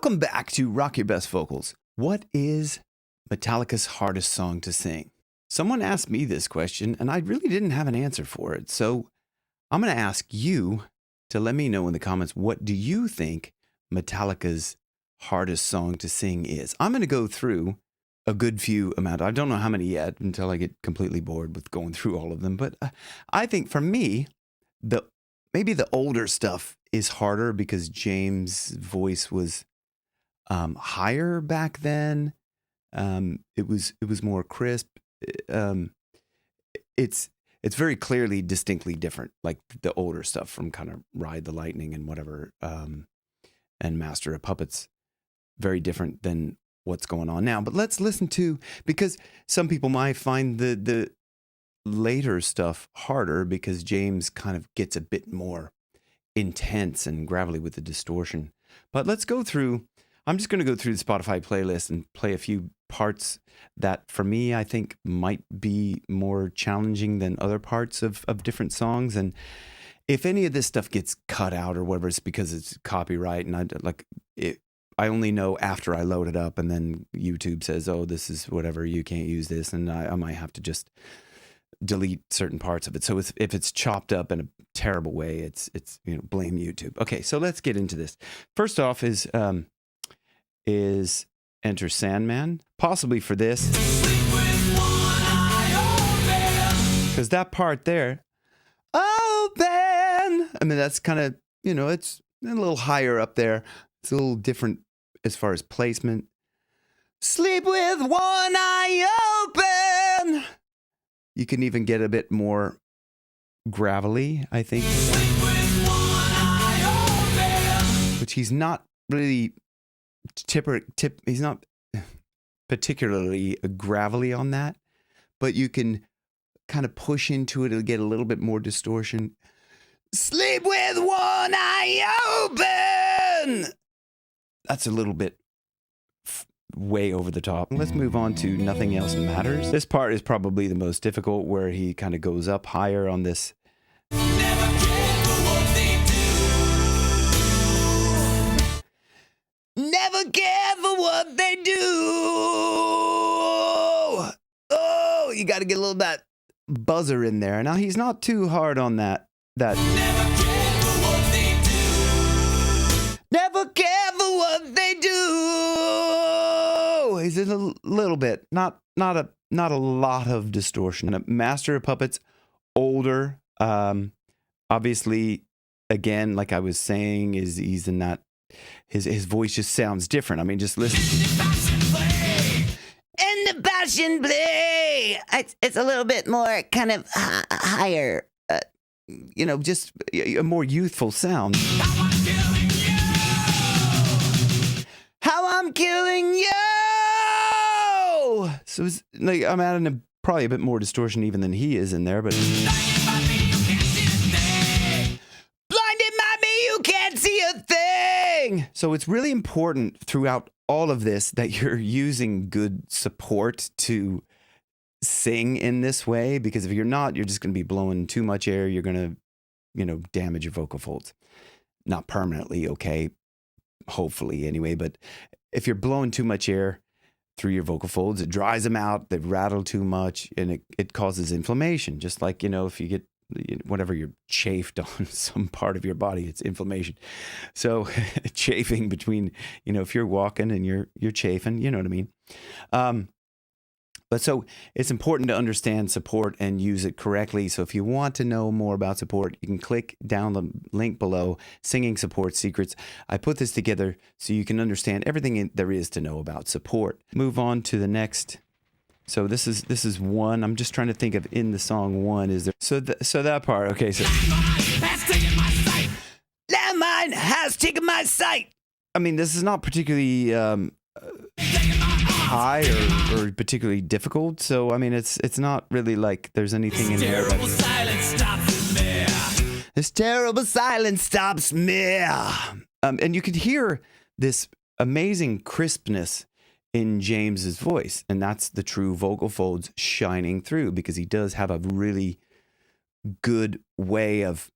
Welcome back to Rock Your Best Vocals. What is Metallica's hardest song to sing? Someone asked me this question, and I really didn't have an answer for it. So I'm going to ask you to let me know in the comments, what do you think Metallica's hardest song to sing is? I'm going to go through a good few amount. I don't know how many yet until I get completely bored with going through all of them. But I think for me, maybe the older stuff is harder because James' voice was higher back then. It was more crisp. It's very clearly distinctly different, like the older stuff from kind of Ride the Lightning and whatever, and Master of Puppets. Very different than what's going on now. But let's listen to, because some people might find the later stuff harder because James kind of gets a bit more intense and gravelly with the distortion. But let's go through. I'm just going to go through the Spotify playlist and play a few parts that for me I think might be more challenging than other parts of different songs. And if any of this stuff gets cut out or whatever, it's because it's copyright, and I only know after I load it up, and then YouTube says, oh, this is whatever, you can't use this, and I might have to just delete certain parts of it. So if it's chopped up in a terrible way, it's blame YouTube. Okay, so let's get into this. First off is Enter Sandman, possibly for this, because that part there, open, I mean, that's kind of, it's a little higher up there. It's a little different as far as placement. Sleep with one eye open. You can even get a bit more gravelly, I think. Which he's not really he's not particularly gravelly on that, but you can kind of push into it to get a little bit more distortion. Sleep with one eye open. That's a little bit way over the top. Let's move on to Nothing Else Matters. This part is probably the most difficult, where he kind of goes up higher on this. Never care for what they do. Never care for what they do. Oh, you got to get a little that buzzer in there. Now he's not too hard on that. Never care for what they do. Never care for what they do. He's a little bit, not a lot of distortion. And Master of Puppets, older. Obviously, again, like I was saying, he's in that. His voice just sounds different. I mean, just listen. And the passion play. It's a little bit more kind of higher. Just a more youthful sound. How I'm killing you. So it's like I'm adding probably a bit more distortion even than he is in there, but blinded by me, you can't see a thing. So it's really important throughout all of this that you're using good support to sing in this way, because if you're not, you're just going to be blowing too much air. You're going to, damage your vocal folds. Not permanently, okay? Hopefully, anyway. But if you're blowing too much air through your vocal folds, it dries them out. They rattle too much, and it causes inflammation. Just like, if you get whatever, you're chafed on some part of your body, it's inflammation. So chafing between, if you're walking and you're chafing, you know what I mean? But so it's important to understand support and use it correctly. So if you want to know more about support, you can click down the link below, Singing Support Secrets. I put this together so you can understand everything there is to know about support. Move on to the next. So this is one. I'm just trying to think of in the song one. Is there? So that part. Okay. So Landmine has taken my sight. I mean, this is not particularly high or particularly difficult. So I mean, it's not really like there's anything in there. This terrible silence stops me. And you could hear this amazing crispness in James's voice, and that's the true vocal folds shining through, because he does have a really good way of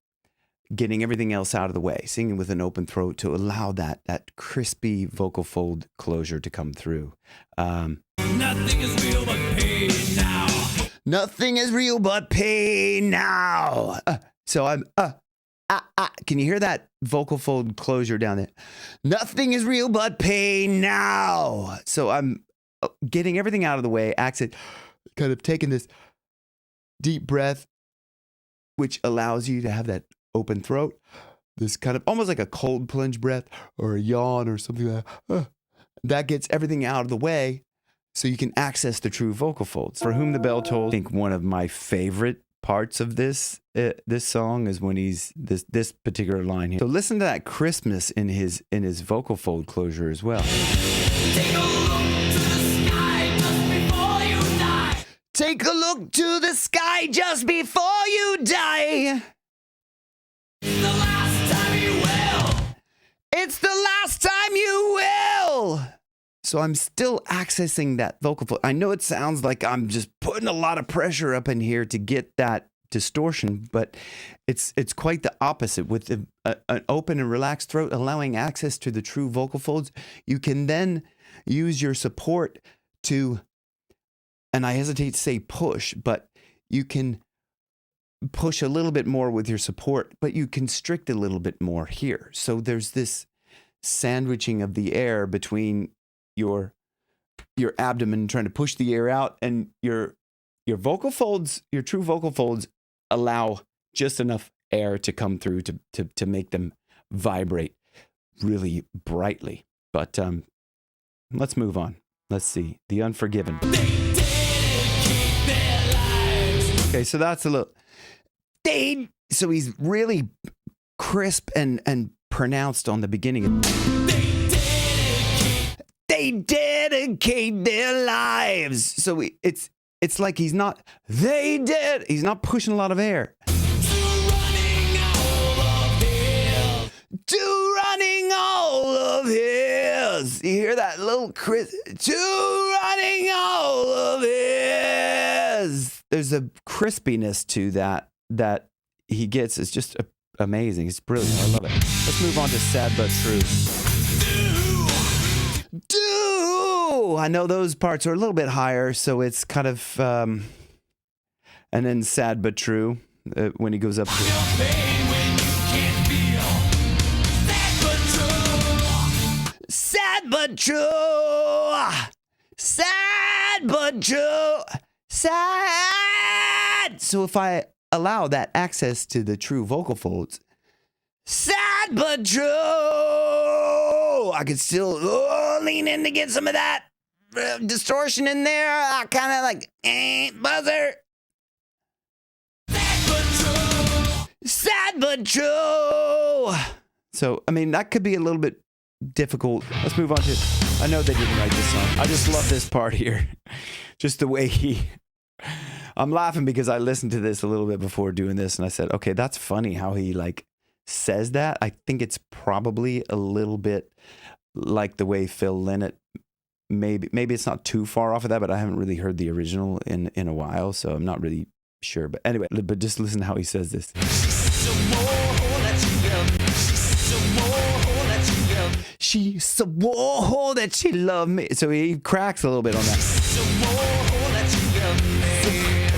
getting everything else out of the way, singing with an open throat to allow that crispy vocal fold closure to come through. Nothing is real but pain now. Nothing is real but pain now. So I'm, can you hear that vocal fold closure down there? Nothing is real but pain now. So I'm getting everything out of the way, accent, kind of taking this deep breath, which allows you to have that open throat, this kind of almost like a cold plunge breath or a yawn or something like that. That gets everything out of the way so you can access the true vocal folds. For Whom the Bell Tolls, I think one of my favorite parts of this song is when he's this particular line here. So listen to that crispness in his vocal fold closure as well. Take a look to the sky just before you die. Take a look to the sky just before you die. The last time you will. It's the last time you will. So I'm still accessing that vocal fold. I know it sounds like I'm just putting a lot of pressure up in here to get that distortion, but it's quite the opposite. With an open and relaxed throat, allowing access to the true vocal folds, you can then use your support to, and I hesitate to say push, but you can push a little bit more with your support, but you constrict a little bit more here. So there's this sandwiching of the air between your abdomen trying to push the air out, and your vocal folds, your true vocal folds, allow just enough air to come through to make them vibrate really brightly. But let's move on. Let's see. The Unforgiven. Okay, so that's a little. So he's really crisp and pronounced on the beginning. They dedicate their lives. So it's like he's not pushing a lot of air. To running all of his. You hear that little crisp? To running all of his. There's a crispiness to that he gets. It's just amazing. It's brilliant. I love it. Let's move on to Sad But True. I know those parts are a little bit higher, so it's kind of, and then Sad But True, when he goes up to. Sad but true. Sad but true. Sad. So if I allow that access to the true vocal folds, sad but true, I could still lean in to get some of that distortion in there. I kind of like, buzzer. Sad but true. So, I mean, that could be a little bit difficult. Let's move on to, I know they didn't write this song. I just love this part here. Just the way I'm laughing because I listened to this a little bit before doing this, and I said, okay, that's funny how he like says that. I think it's probably a little bit like the way Phil Lynott, maybe it's not too far off of that, but I haven't really heard the original in a while, so I'm not really sure. But anyway, but just listen to how he says this. She swore that she loved me. So he cracks a little bit on that.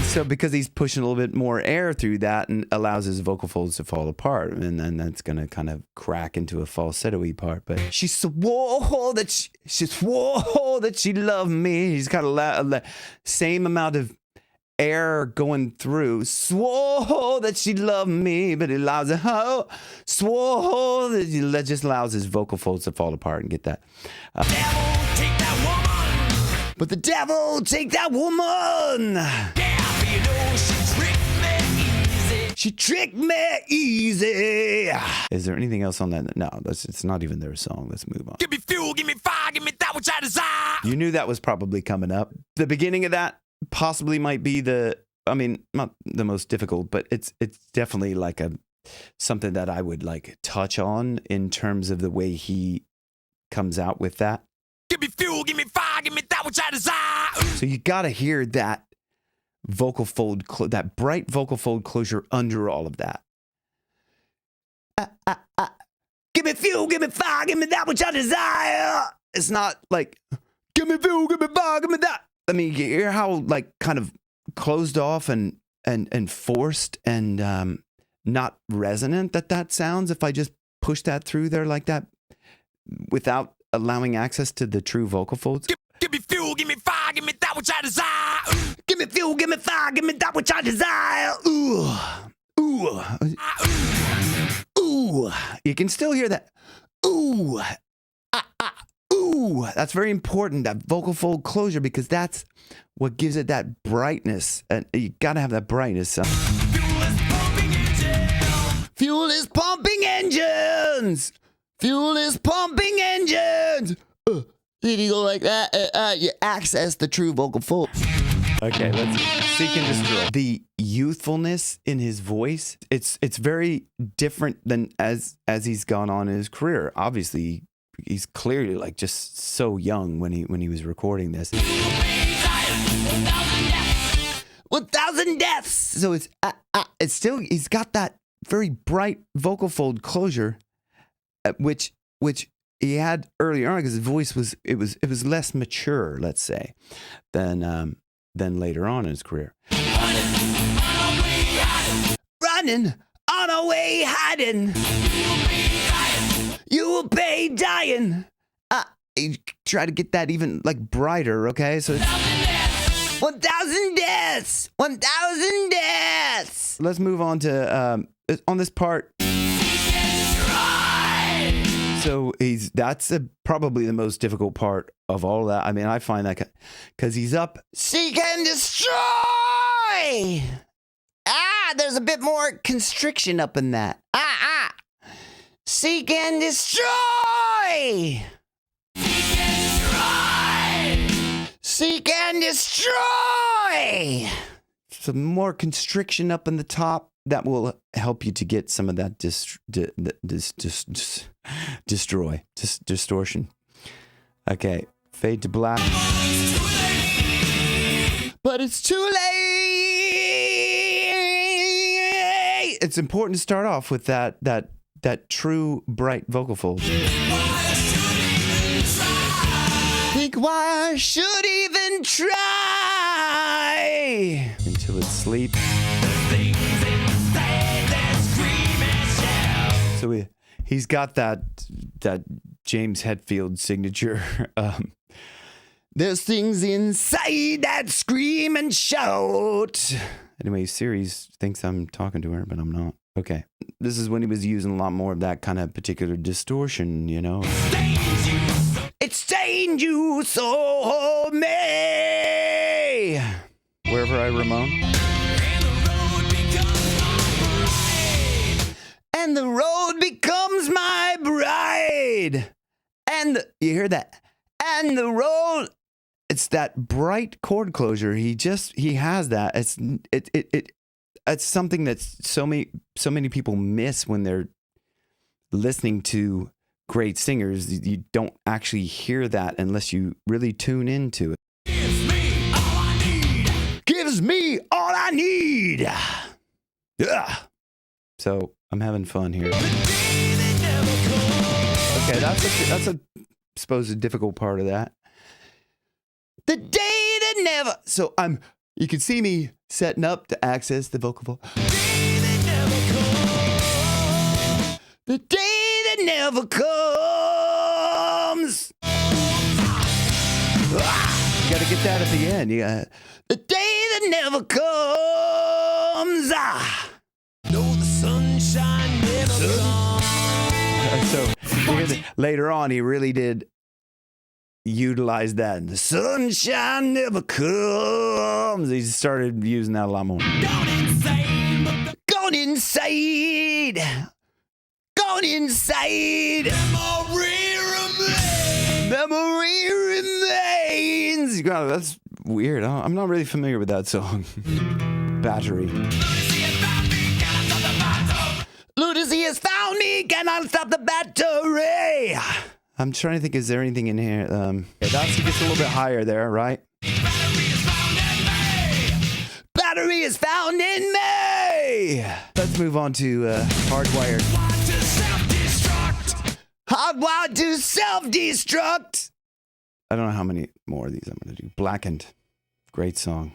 So because he's pushing a little bit more air through that and allows his vocal folds to fall apart, and then that's going to kind of crack into a falsetto-y part. But she swore that she loved me. He's got a same amount of air going through. Swore that she loved me, but he allows it. Swore that just allows his vocal folds to fall apart and get that. Devil, take that woman. But the devil take that woman. Yeah, but you know She tricked me easy. Is there anything else on that? No, it's not even their song. Let's move on. Give me fuel, give me fire, give me that which I desire. You knew that was probably coming up. The beginning of that possibly might be not the most difficult, but it's definitely like something that I would like touch on in terms of the way he comes out with that. Give me fuel, give me fire, give me that which I desire. So you got to hear that vocal fold, that bright vocal fold closure under all of that. Give me fuel, give me fire, give me that which I desire. It's not like, give me fuel, give me fire, give me that. I mean, you hear how like kind of closed off and forced and not resonant that sounds if I just push that through there like that without allowing access to the true vocal folds. Give me fuel, give me fire, give me that which I desire. Give me fuel, give me fire, give me that which I desire. Ooh, ooh, ooh. You can still hear that. Ooh, ooh. That's very important, that vocal fold closure, because that's what gives it that brightness. And you gotta have that brightness. Fuel is pumping engine. Fuel is pumping engines. Fuel is pumping engines. If you go like that, you access the true vocal fold. Okay, let's seek and destroy. The youthfulness in his voice, it's very different than as he's gone on in his career. Obviously, he's clearly like just so young when he was recording this. 1,000 deaths. So it's still, he's got that very bright vocal fold closure, which he had earlier on because his voice was less mature, let's say, than later on in his career. Running on a way hiding. You will pay dying. Try to get that even like brighter, okay? So it's 1,000 deaths. 1,000 deaths. Let's move on to on this part. So that's probably the most difficult part of all that. I mean, I find that because he's up, seek and destroy. There's a bit more constriction up in that. Seek and destroy. Seek and destroy. Some more constriction up in the top. That will help you to get some of that distortion. Okay, fade to black. But it's too late. It's important to start off with that true bright vocal fold. Think why I should even try until it sleeps. So he's got that James Hetfield signature. There's things inside that scream and shout. Anyway, Siri's thinks I'm talking to her, but I'm not. Okay. This is when he was using a lot more of that kind of particular distortion, you know. It stained you so, me. Wherever I Ramon. And the road becomes my bride. And you hear that? And the road, it's that bright chord closure. He has that. It's something that so many people miss when they're listening to great singers. You don't actually hear that unless you really tune into it. Gives me all I need. Gives me all I need. Yeah. So I'm having fun here. Okay, that's a supposed difficult part of that. The day that never. So you can see me setting up to access the vocal fold. The day that never comes. You got to get that at the end. Yeah. The day that never comes. No, the sunshine never comes. So later on, he really did utilize that. The sunshine never comes. He started using that a lot more. Gone insane, but Gone inside. Gone inside. memory remains. Memory remains. God, that's weird. I'm not really familiar with that song. Battery. Lunacy has found me, cannot stop the battery. I'm trying to think, is there anything in here? That gets a little bit higher there, right? Battery is found in me. Let's move on to Hardwired. Hardwired to self-destruct. I don't know how many more of these I'm going to do. Blackened. Great song.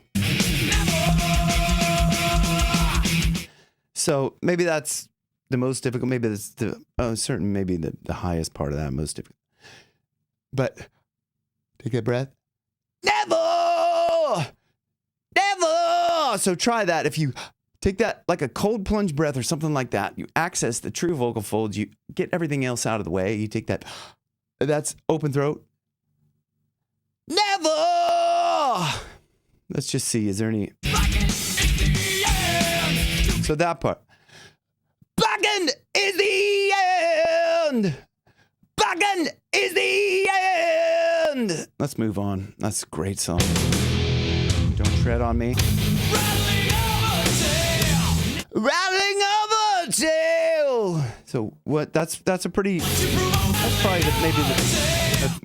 So maybe that's the most difficult. Maybe that's the maybe the highest part of that, most difficult. But take a breath. Never! Never! So try that. If you take that like a cold plunge breath or something like that, you access the true vocal folds, you get everything else out of the way, you take that's open throat. Never! Let's just see, is there any... So that part. Blackened is the end! Blackened is the end! Let's move on. That's a great song. Don't tread on me. Rattling over tail. So what? That's a pretty. That's probably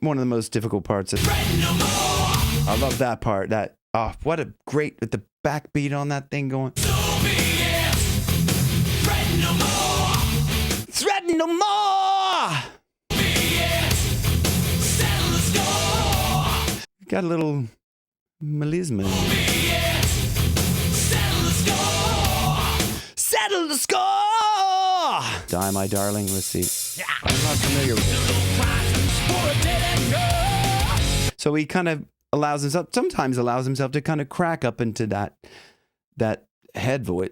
one of the most difficult parts. I love that part. What a great with the backbeat on that thing going. Threaten no more. Got a little melisma. Settle the score! Die, my darling. Let's see. I'm not familiar with it. So he kind of sometimes allows himself to kind of crack up into that head voice.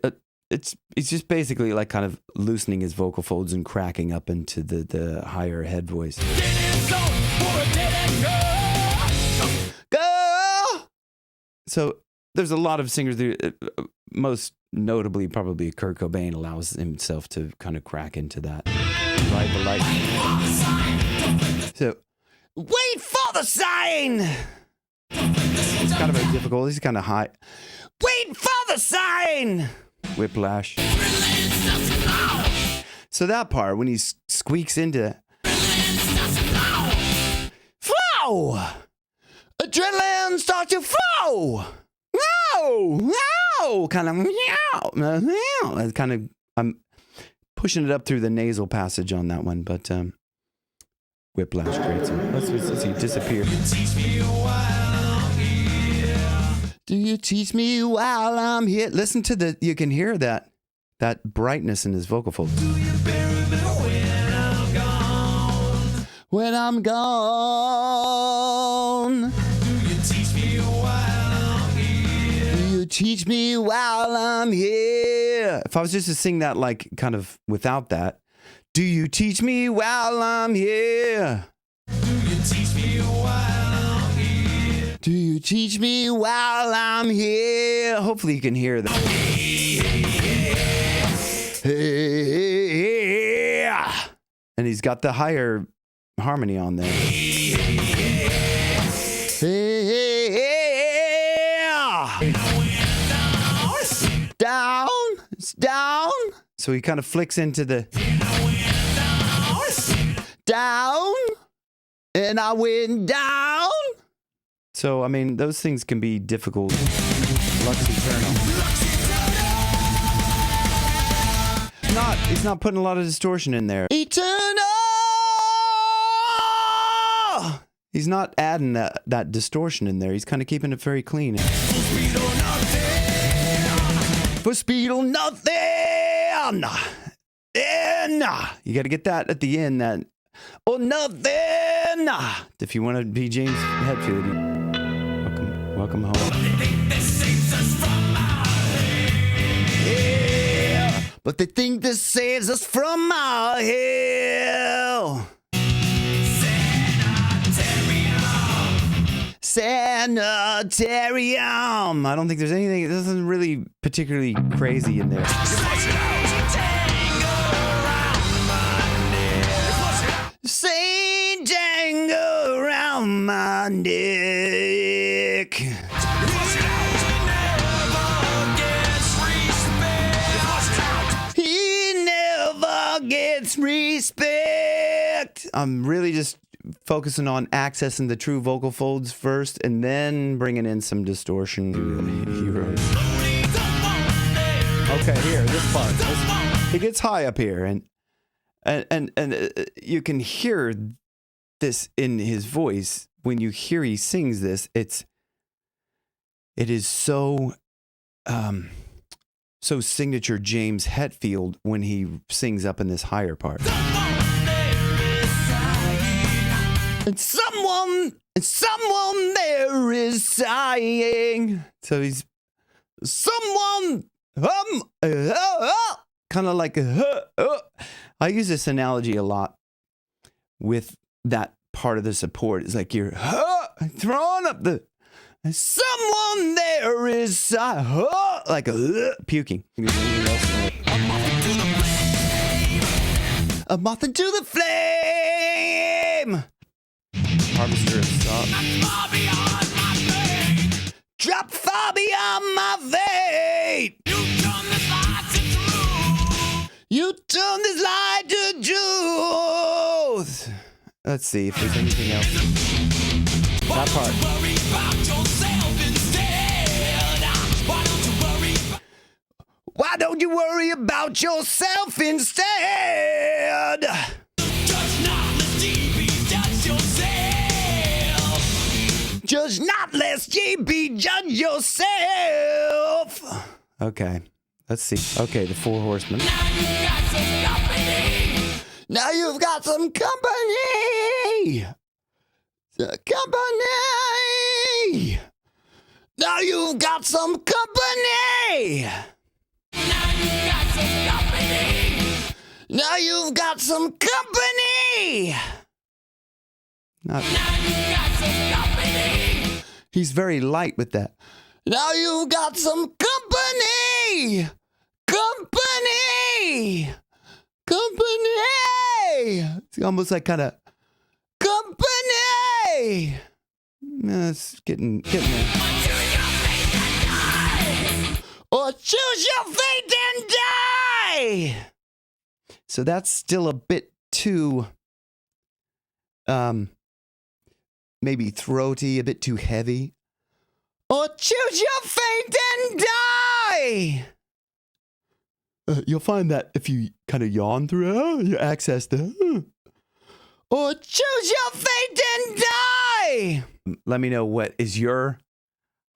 It's just basically like kind of loosening his vocal folds and cracking up into the higher head voice. Girl! So there's a lot of singers most notably probably Kurt Cobain allows himself to kind of crack into that. Ride the lightning. So, wait for the sign! It's kind of difficult. He's kind of high. Wait for the sign! Whiplash. So that part, when he squeaks into... Flow! Adrenaline starts to flow! Wow! Kind of meow. Kind of, I'm pushing it up through the nasal passage on that one, but Whiplash, great song. Let's see, Disappear. Do you teach me while I'm here? Listen to you can hear that brightness in his vocal folds. Do you bury me when I'm gone? When I'm gone. Teach me while I'm here. If I was just to sing that like kind of without that. Do you teach me while I'm here? Do you teach me while I'm here? Do you teach me while I'm here? Hopefully you can hear that. Yeah. And he's got the higher harmony on there. Down, it's down. So he kind of flicks into the down, and I went down. So, I mean, those things can be difficult. Lux Eternal. He's not putting a lot of distortion in there. Eternal! He's not adding that distortion in there. He's kind of keeping it very clean. For speed or nothing. You got to get that at the end. That or nothing. If you want to be James Hetfield, welcome home. Yeah, but they think this saves us from our hell. Sanitarium. I don't think there's anything. It isn't really particularly crazy in there. Saint Django around my neck. He never gets respect. I'm really just focusing on accessing the true vocal folds first and then bringing in some distortion. Heroes. Okay, here, this part. It gets high up here, and And you can hear this in his voice when you hear he sings this. It is so so signature James Hetfield when he sings up in this higher part. And someone there is sighing. So he's someone kind of like I use this analogy a lot with that part of the support. It's like you're throwing up the someone there is like puking. A moth into the flame. Harvester of salt. Drop far beyond my fate. You turn this light to truth. Let's see if there's anything else. That part. Why don't you worry about yourself instead? Just not less GB, judge yourself. Okay, let's see. Okay, the Four Horsemen. Now you've got some company. Company. Now you've got some company. Now you've got some company. Not. He's very light with that. Now you've got some company. Company. Company. It's almost like kind of company. It's getting there. Or choose your fate and die. So that's still a bit too, maybe throaty, a bit too heavy. Or choose your fate and die. You'll find that if you kind of yawn through your access to. Or choose your fate and die. Let me know what is your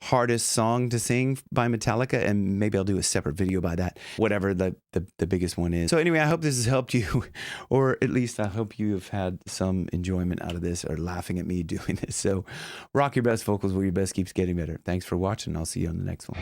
hardest song to sing by Metallica, and maybe I'll do a separate video by that, whatever the biggest one is. So anyway, I hope this has helped you, or at least I hope you have had some enjoyment out of this or laughing at me doing this. So rock your best vocals where your best keeps getting better. Thanks for watching. I'll see you on the next one.